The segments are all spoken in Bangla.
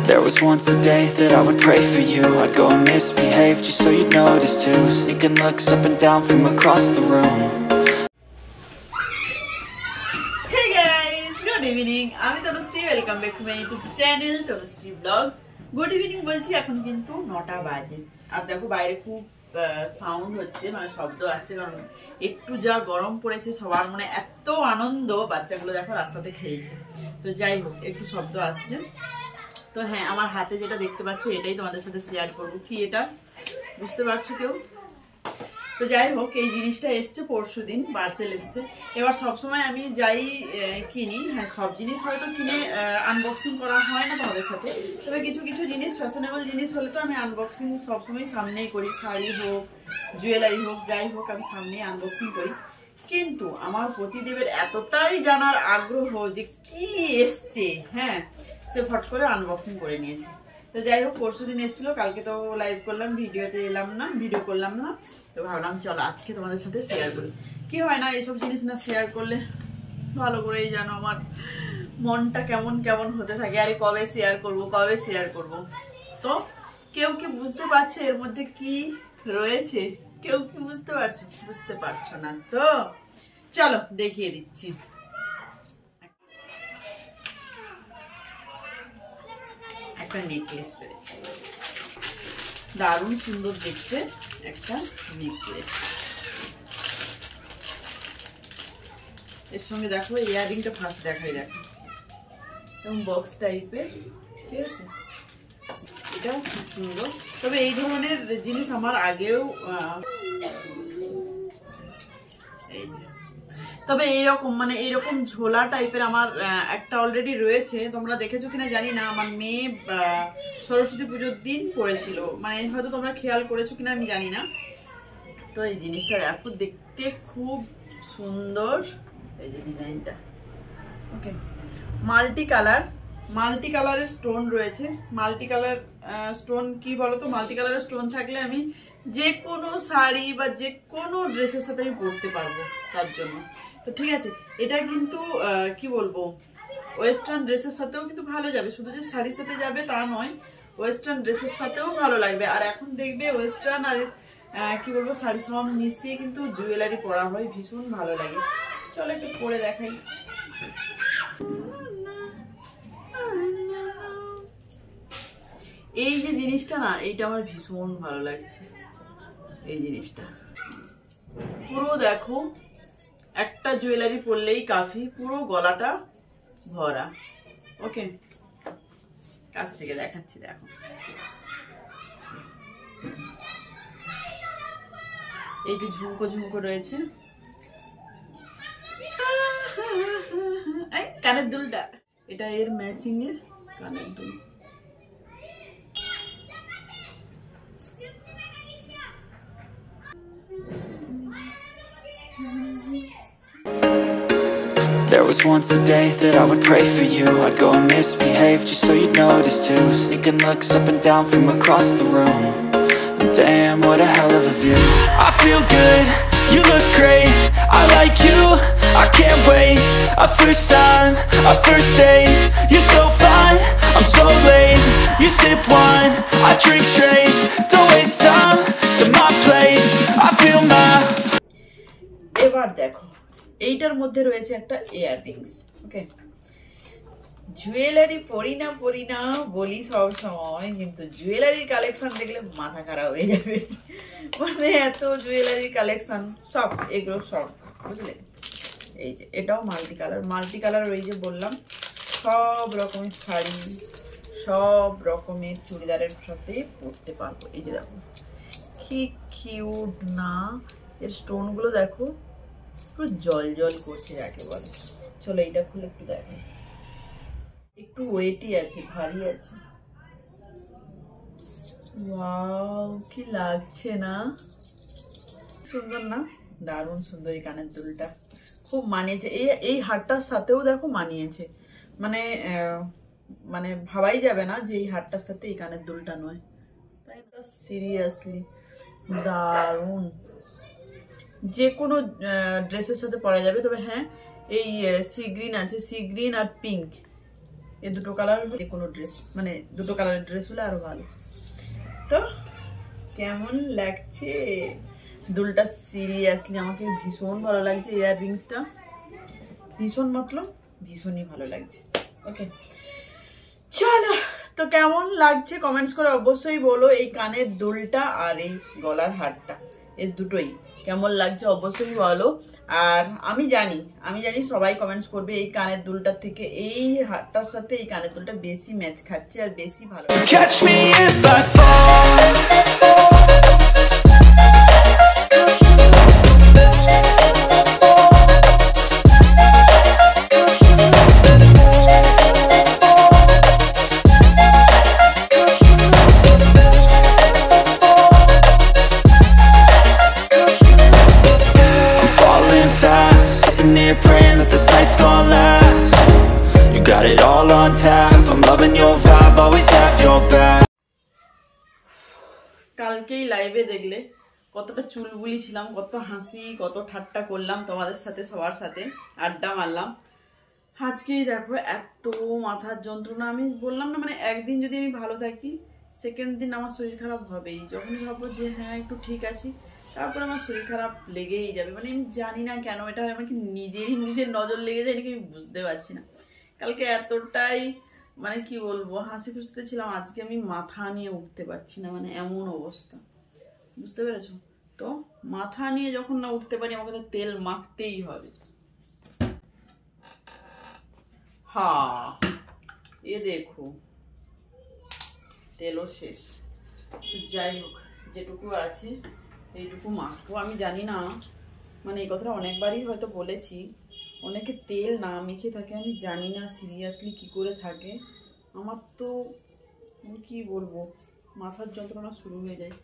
There was once a day that I would pray for you. I'd go and misbehave just so you'd notice too. Sneaking looks up and down from across the room. Hey guys, good evening. আমি Tanushree, welcome back to my YouTube channel Tanushree blog. Good evening বলছি, এখন কিন্তু 9টা বাজে। আর দেখো বাইরে খুব সাউন্ড হচ্ছে, মানে শব্দ আসছে, কারণ একটু যা গরম পড়েছে সবার, মানে এত আনন্দ, বাচ্চাগুলো দেখো রাস্তাতে খেলছে। তো যাই হোক, একটু শব্দ আসছে। তো হ্যাঁ, আমার হাতে যেটা দেখতে পাচ্ছ এটাই তোমাদের সাথে শেয়ার করবো। কি এটা বুঝতে পারছো কেউ? তো যাই হোক, এই জিনিসটা এসছে পরশুদিন, পার্সেল এসছে। এবার সবসময় আমি যাই কিনি, হ্যাঁ সব জিনিস হয়তো কিনে আনবক্সিং করা হয় না তোমাদের সাথে, তবে কিছু কিছু জিনিস ফ্যাশনেবল জিনিস হলে তো আমি আনবক্সিং সবসময় সামনেই করি। শাড়ি হোক, জুয়েলারি হোক, যাই হোক আমি সামনেই আনবক্সিং করি। কিন্তু আমার পতিদেবের এতটাই জানার আগ্রহ যে কি এসছে, হ্যাঁ সে ফট করে আনবক্সিং করে নিয়েছে। তো যাই হোক, পরশুদিন এসেছিল, কালকে তো লাইভ করলাম, ভিডিওতে এলাম না, ভিডিও করলাম না। তো ভাবলাম চলো আজকে তোমাদের সাথে শেয়ার করি। কি হয় না, এইসব জিনিস না শেয়ার করলে ভালো করেই জানো আমার মনটা কেমন কেমন হতে থাকে, আরে কবে শেয়ার করব কবে শেয়ার করব। তো কেউ কি বুঝতে পারছো এর মধ্যে কি রয়েছে? কেউ কি বুঝতে পারছো না তো? চলো দেখিয়ে দিচ্ছি। একটা নেকলেস রয়েছে, দারুণ সুন্দর দেখতে একটা নেকলেস। এর সঙ্গে দেখো ইয়াররিংটা ফার্স্ট দেখাই, দেখো এবং বক্স টাইপের, ঠিক আছে, এটা খুব সুন্দর। তবে এই ধরনের জিনিস আমার আগেও এই যে, তবে এইরকম মানে এইরকম ঝোলা টাইপের আমার একটা অলরেডি রয়েছে। তোমরা দেখেছো কিনা জানি না, আমার মেয়ে সরস্বতী পুজোর দিন পড়েছিল, মানে হয়তো তোমরা খেয়াল করেছো কিনা আমি জানি না। তো এই জিনিসটা দেখো, দেখতে খুব সুন্দর, এই যে ডিজাইনটা, ওকে, মাল্টি কালারের স্টোন রয়েছে। মাল্টি কালার স্টোন কি বলতো, মাল্টি কালারের স্টোন থাকলে আমি যে কোনো শাড়ি বা যে কোনো ড্রেসের সাথে আমি পরতে পারবো, তার জন্য। তো ঠিক আছে, এটা কিন্তু কি বলবো, ওয়েস্টার্ন ড্রেসের সাথেও কিন্তু ভালো যাবে, শুধু যে শাড়ির সাথে যাবে তা নয়, ওয়েস্টার্ন ড্রেসের সাথেও ভালো লাগবে। আর এখন দেখবে ওয়েস্টার্ন আর কি বলবো শাড়ি সব মিশিয়ে কিন্তু জুয়েলারি পরা হয়, ভীষণ ভালো লাগে। চলো একটু পরে দেখাই। এই যে জিনিসটা না, এইটা আমার ভীষণ ভালো লাগছে। এই জিনিসটা পুরো দেখো, একটা জুয়েলারি পরলেই কাফি, পুরো গলাটা ভরা। ওকে, কাছ থেকে দেখাচ্ছি, দেখো এই যে ঝুমকো ঝুমকো রয়েছে, কানের দুলটা, এটা এর ম্যাচিং এ কানের দুল। There was once a day that I would pray for you. I'd go and misbehave just so you'd notice too. Sneaking looks up and down from across the room. And damn, what a hell of a view. I feel good, you look great, I like you, I can't wait. A first time, a first date, you're so fine, I'm so late. You sip wine, I drink straight, don't waste time to my place. I feel my... এবার দেখো, এইটার মধ্যে রয়েছে একটা ইয়াররিংস। ওকে, জুয়েলারি পরি না বলি সব সময়, কিন্তু জুয়েলারির কালেকশন দেখলে মাথা খারাপ হয়ে যাবে, মানে এত জুয়েলারির কালেকশন, সব এগুলো সব, বুঝলে। এই যে এটাও মাল্টি কালার, ওই যে বললাম সব রকমের শাড়ি, সব রকমের চুড়িদারের সাথে পরতে পারবো। এই যে দেখো কি কিউট না, এর স্টোনগুলো দেখো পুরো জল জল করছে, যাকে বলে। চলো এইটা খুলে একটু দেখো, একটু ওয়েটই আছে, ভারী আছে। ওয়াও, কি লাগছে না, সুন্দর না? দারুণ সুন্দর। এই কানের দুলটা খুব মানিয়েছে, এই হারটার সাথেও দেখো মানিয়েছে, মানে মানে ভাবাই যাবে না যে এই হারটার সাথে এই কানের দুলটা নয়, তাই না? সিরিয়াসলি দারুণ, যে কোনো ড্রেসের সাথে পরা যাবে। তবে হ্যাঁ, এই সি গ্রিন আছে, সি গ্রিন আর পিঙ্ক, এই দুটো কালার যে কোনো ড্রেস, মানে দুটো কালারের ড্রেস হলে আরো ভালো। তো কেমন লাগছে দুলটা? সিরিয়াসলি আমাকে ভীষণ ভালো লাগছে, ইয়াররিংসটা ভীষণ, মতলব ভীষণই ভালো লাগছে। ওকে চলো, তো কেমন লাগছে কমেন্টস করে অবশ্যই বলো। এই কানের দুলটা আর এই গলার হারটা, এই দুটোই কেমন লাগছে অবশ্যই বলো। আর আমি জানি সবাই কমেন্টস করবে এই কানের দুলটার থেকে এই হারটার সাথে এই কানের দুলটা বেশি ম্যাচ খাচ্ছে আর বেশি ভালো। Catch me if I fall. Praying that this night's gonna last. You got it all on tap. I'm loving your vibe, always have your back. কালকেই লাইভে দেখলে কতটা চুলবুলি ছিলাম, কত হাসি, কত ঠাট্টা করলাম তোমাদের সাথে, সবার সাথে আড্ডা মারলাম। আজকেই দেখো এত মাথার যন্ত্রণা। আমি বললাম না, মানে একদিন যদি আমি ভালো থাকি সেকেন্ড দিন আমার শরীর খারাপ হবেই। যখনই ভাববো যে হ্যাঁ একটু ঠিক আছি, তারপর আমার শরীর খারাপ লেগেই যাবে। মানে আমি জানি না কেন এটা আমাকে নিজের নজর লেগে যায় নাকি আমি বুঝতে পারছি না। কালকে এতটাই মানে কি বলবো হাসি খুশিতে ছিলাম, আজকে আমি মাথা নিয়ে উঠতে পারছি না, মানে এমন অবস্থা, বুঝতে পেরেছো? তো মাথা নিয়ে যখন না উঠতে পারি আমাকে তো তেল মাখতেই হবে। হ্যাঁ এ দেখো তেলও শেষ। যাই হোক যেটুকু আছে এইটুকু মাখবো। আমি জানি না, মানে এই কথাটা অনেকবারই হয়তো বলেছি, অনেকে তেল না মেখে থাকে। আমি জানি না সিরিয়াসলি কি করে থাকে। আমার তো কি বলবো মাথার যন্ত্রণা শুরু হয়ে যায়।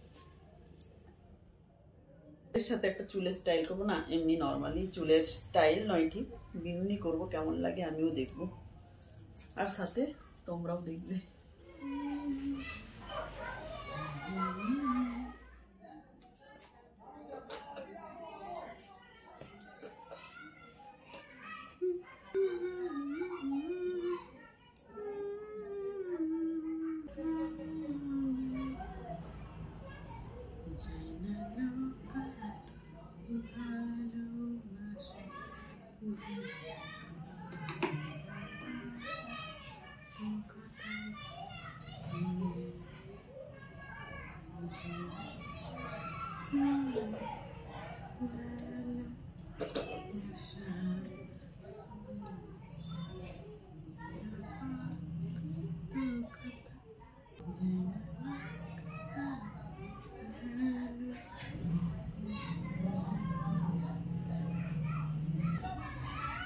এর সাথে একটা চুলের স্টাইল করবো না, এমনি নর্মালি চুলের স্টাইল নয়, ঠিক বিনুনি করবো, কেমন লাগে আমিও দেখবো আর সাথে তোমরাও দেখবে।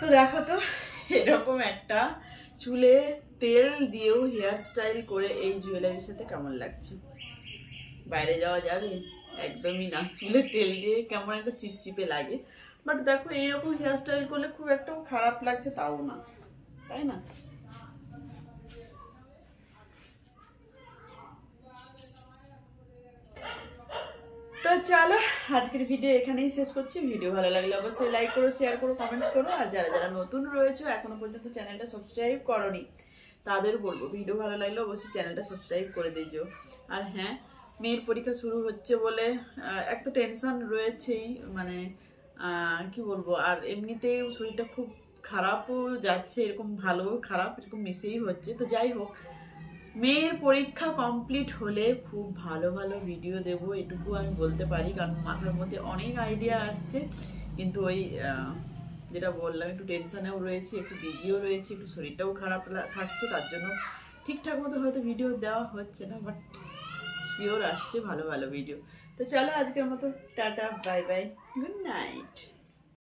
তো দেখো তো এরকম একটা চুলে তেল দিয়েও হেয়ার স্টাইল করে এই জুয়েলারির সাথে কেমন লাগছে? বাইরে যাওয়া যাবে? একদমই না। চুলে তেল দিয়ে কেমন একটা চিপচিপে লাগে, বাট দেখো এইরকম হেয়ার স্টাইল করলে খুব একটা খারাপ লাগছে তাও না, তাই না? তো চলো আজকের ভিডিও এখানেই শেষ করছি। ভিডিও ভালো লাগলে অবশ্যই লাইক করো, শেয়ার করো, কমেন্টস করো। আর যারা যারা নতুন রয়েছে এখনো পর্যন্ত চ্যানেলটা সাবস্ক্রাইব করোনি তাদের বলবো ভিডিও ভালো লাগলে অবশ্যই চ্যানেলটা সাবস্ক্রাইব করে দিও। আর হ্যাঁ, মেয়ের পরীক্ষা শুরু হচ্ছে বলে এক তো টেনশন রয়েছেই, মানে কি বলবো, আর এমনিতেও শরীরটা খুব খারাপও যাচ্ছে, এরকম ভালো খারাপ এরকম মিশেই হচ্ছে। তো যাই হোক, মেয়ের পরীক্ষা কমপ্লিট হলে খুব ভালো ভালো ভিডিও দেব, এটুকু আমি বলতে পারি। কারণ মাথার মধ্যে অনেক আইডিয়া আসছে, কিন্তু ওই যেটা বললাম একটু টেনশনেও রয়েছি, একটু বিজিও রয়েছি, একটু শরীরটাও খারাপ থাকছে, তার জন্য ঠিকঠাক মতো হয়তো ভিডিও দেওয়া হচ্ছে না, বাট শিওর আসছে ভালো ভালো ভিডিও। তো চলো আজকের মতো tata, bye bye, good night.